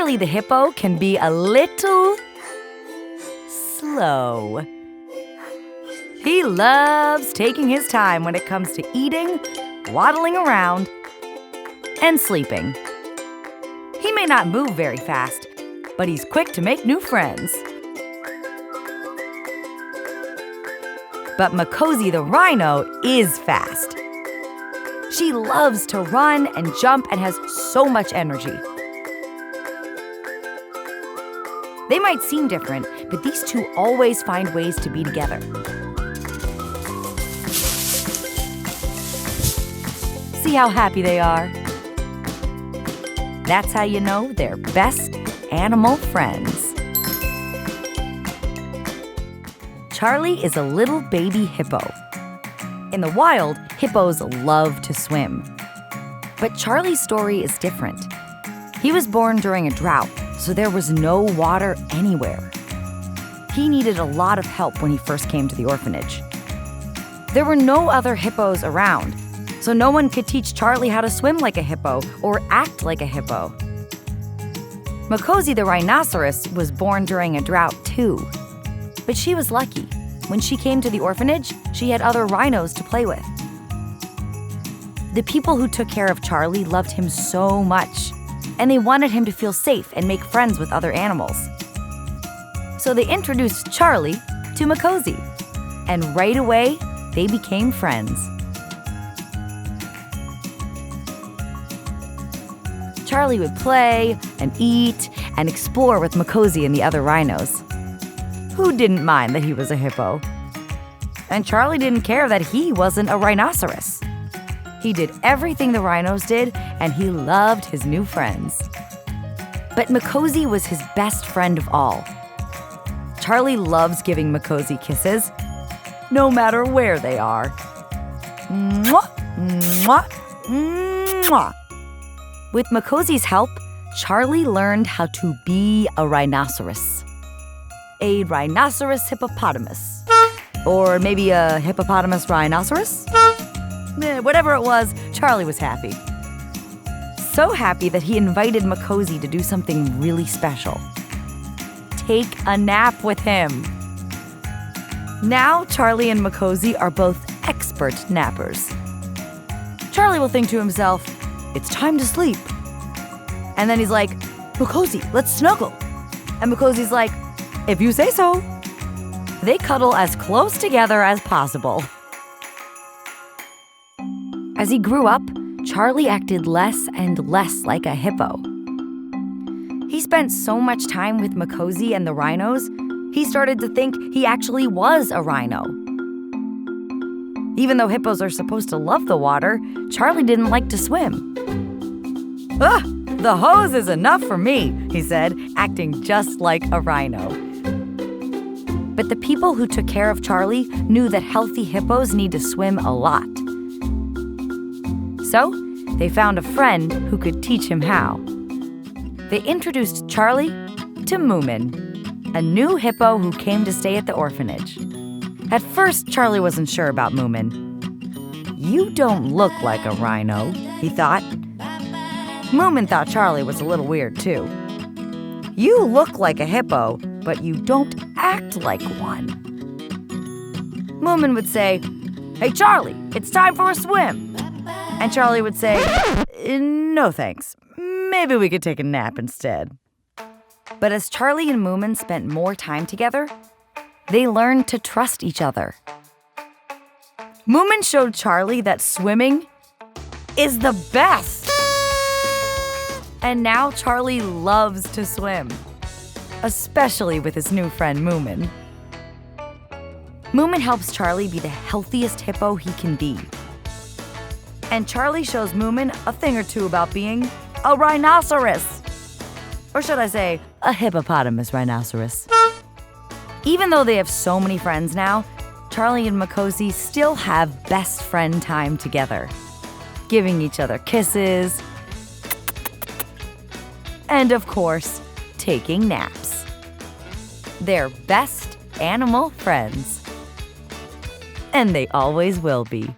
Charlie the hippo can be a little slow. He loves taking his time when it comes to eating, waddling around, and sleeping. He may not move very fast, but he's quick to make new friends. But Makhosi the rhino is fast. She loves to run and jump and has so much energy. They might seem different, but these two always find ways to be together. See how happy they are? That's how you know they're best animal friends. Charlie is a little baby hippo. In the wild, hippos love to swim. But Charlie's story is different. He was born during a drought, so there was no water anywhere. He needed a lot of help when he first came to the orphanage. There were no other hippos around, so no one could teach Charlie how to swim like a hippo or act like a hippo. Makhosi the rhinoceros was born during a drought too. But she was lucky. When she came to the orphanage, she had other rhinos to play with. The people who took care of Charlie loved him so much, and they wanted him to feel safe and make friends with other animals. So they introduced Charlie to Makhosi, and right away, they became friends. Charlie would play and eat and explore with Makhosi and the other rhinos. Who didn't mind that he was a hippo? And Charlie didn't care that he wasn't a rhinoceros. He did everything the rhinos did, and he loved his new friends. But Makhosi was his best friend of all. Charlie loves giving Makhosi kisses, no matter where they are. Mwah, mwah, mwah. With Makhosi's help, Charlie learned how to be a rhinoceros. A rhinoceros hippopotamus. Or maybe a hippopotamus rhinoceros? Whatever it was, Charlie was happy. So happy that he invited Makhosi to do something really special. Take a nap with him. Now Charlie and Makhosi are both expert nappers. Charlie will think to himself, "It's time to sleep." And then he's like, "Makhosi, let's snuggle." And Makhosi's like, "If you say so." They cuddle as close together as possible. As he grew up, Charlie acted less and less like a hippo. He spent so much time with Makhosi and the rhinos, he started to think he actually was a rhino. Even though hippos are supposed to love the water, Charlie didn't like to swim. "Ugh, the hose is enough for me," he said, acting just like a rhino. But the people who took care of Charlie knew that healthy hippos need to swim a lot. So, they found a friend who could teach him how. They introduced Charlie to Moomin, a new hippo who came to stay at the orphanage. At first, Charlie wasn't sure about Moomin. "You don't look like a rhino," he thought. Moomin thought Charlie was a little weird too. "You look like a hippo, but you don't act like one." Moomin would say, "Hey Charlie, it's time for a swim." And Charlie would say, "No thanks, maybe we could take a nap instead." But as Charlie and Moomin spent more time together, they learned to trust each other. Moomin showed Charlie that swimming is the best. And now Charlie loves to swim, especially with his new friend Moomin. Moomin helps Charlie be the healthiest hippo he can be. And Charlie shows Moomin a thing or two about being a rhinoceros. Or should I say, a hippopotamus rhinoceros. Even though they have so many friends now, Charlie and Makhosi still have best friend time together, giving each other kisses, and of course, taking naps. They're best animal friends. And they always will be.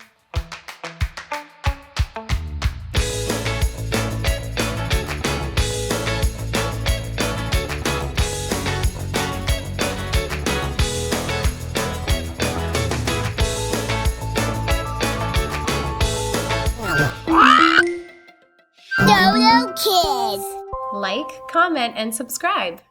kids. Like, comment, and subscribe.